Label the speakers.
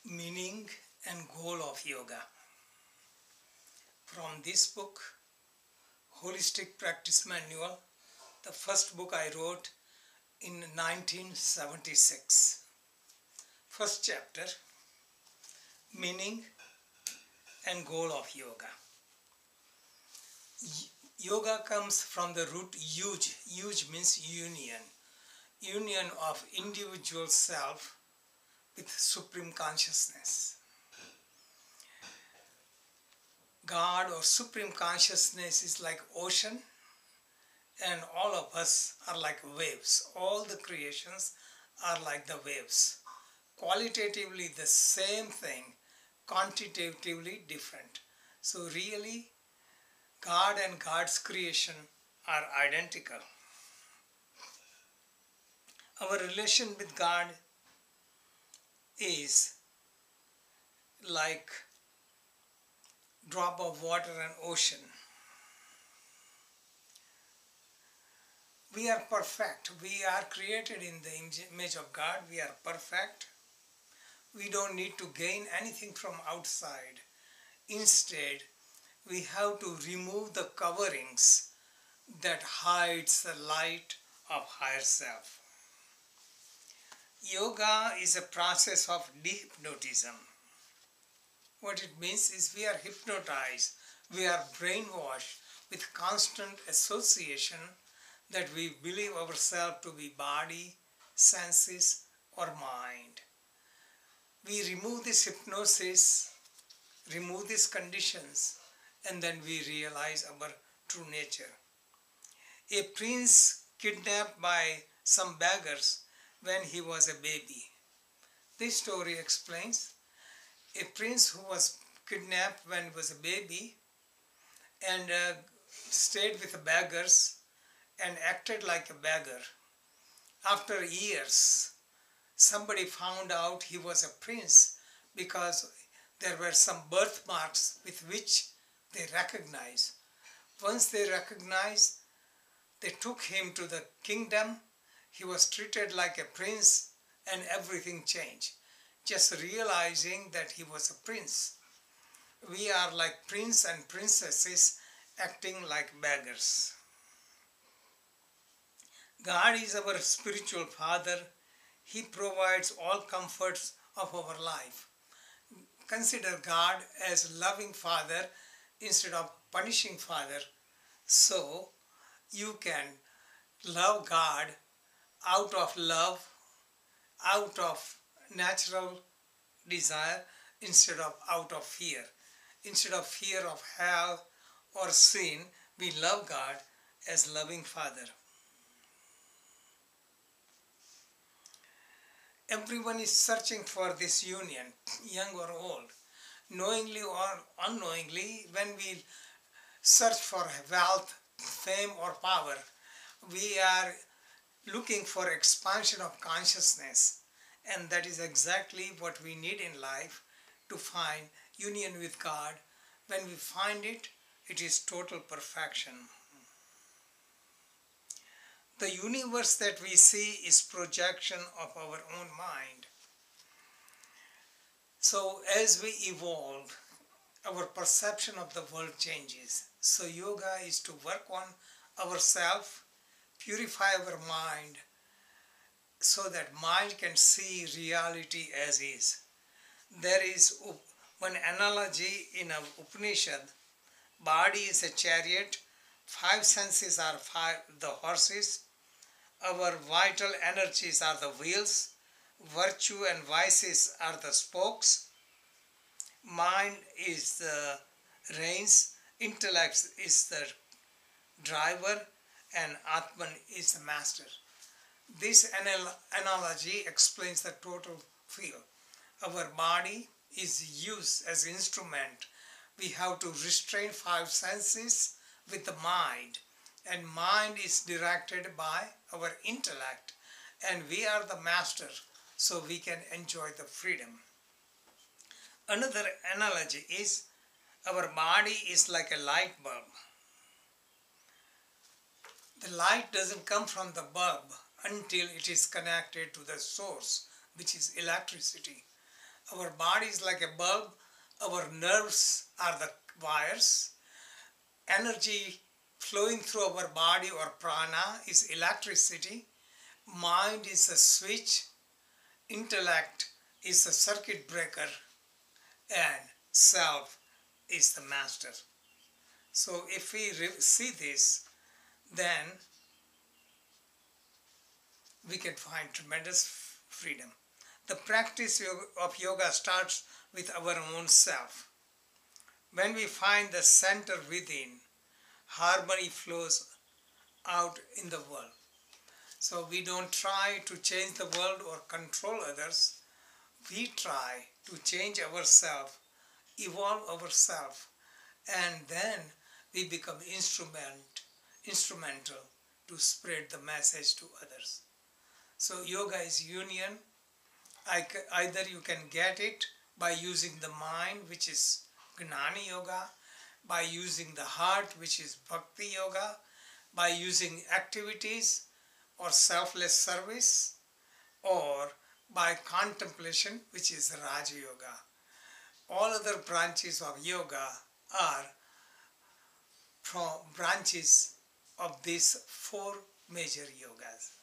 Speaker 1: Meaning and Goal of Yoga. From this book, Holistic Practice Manual, the first book I wrote in 1976. First chapter, Meaning and Goal of Yoga. Yoga comes from the root yuj. Yuj means union. Union of individual self with supreme consciousness. God or supreme consciousness is like ocean, and all of us are like waves. All the creations are like the waves. Qualitatively the same thing, quantitatively different. So really, God and God's creation are identical. Our relation with God is like drop of water and ocean. We are perfect. We are created in the image of God. We are perfect. We don't need to gain anything from outside. Instead, we have to remove the coverings that hides the light of higher self. Yoga is a process of dehypnotism. What it means is we are hypnotized, we are brainwashed with constant association that we believe ourselves to be body, senses, or mind. We remove this hypnosis, remove these conditions, and then we realize our true nature. A prince kidnapped by some beggars when he was a baby. This story explains a prince who was kidnapped when he was a baby and stayed with the beggars and acted like a beggar. After years, somebody found out he was a prince because there were some birthmarks with which they recognized. Once they recognized, they took him to the kingdom. He was treated like a prince and everything changed. Just realizing that he was a prince. We are like prince and princesses acting like beggars. God is our spiritual father. He provides all comforts of our life. Consider God as loving father instead of punishing father. So you can love God out of love, out of natural desire, instead of out of fear. Instead of fear of hell or sin, we love God as loving father. Everyone is searching for this union, young or old. Knowingly or unknowingly, when we search for wealth, fame or power, we are looking for expansion of consciousness. And that is exactly what we need in life to find union with God. When we find it, it is total perfection. The universe that we see is projection of our own mind. So as we evolve, our perception of the world changes. So yoga is to work on ourselves, purify our mind, so that mind can see reality as is. There is one analogy in an Upanishad. Body is a chariot, five senses are the horses, our vital energies are the wheels, virtue and vices are the spokes, mind is the reins, intellect is the driver, and Atman is the master. This analogy explains the total feel. Our body is used as instrument. We have to restrain five senses with the mind, and mind is directed by our intellect, and we are the master, so we can enjoy the freedom. Another analogy is our body is like a light bulb. The light doesn't come from the bulb until it is connected to the source, which is electricity. Our body is like a bulb. Our nerves are the wires. Energy flowing through our body or prana is electricity. Mind is a switch. Intellect is a circuit breaker. And self is the master. So if we see this, then we can find tremendous freedom. The practice of yoga starts with our own self. When we find the center within, harmony flows out in the world. So we don't try to change the world or control others. We try to change ourselves, evolve ourselves, and then we become instrumental to spread the message to others. So yoga is union. Either you can get it by using the mind, which is Gnani Yoga, by using the heart, which is Bhakti Yoga, by using activities or selfless service, or by contemplation, which is Raja Yoga. All other branches of yoga are from branches of these four major yogas.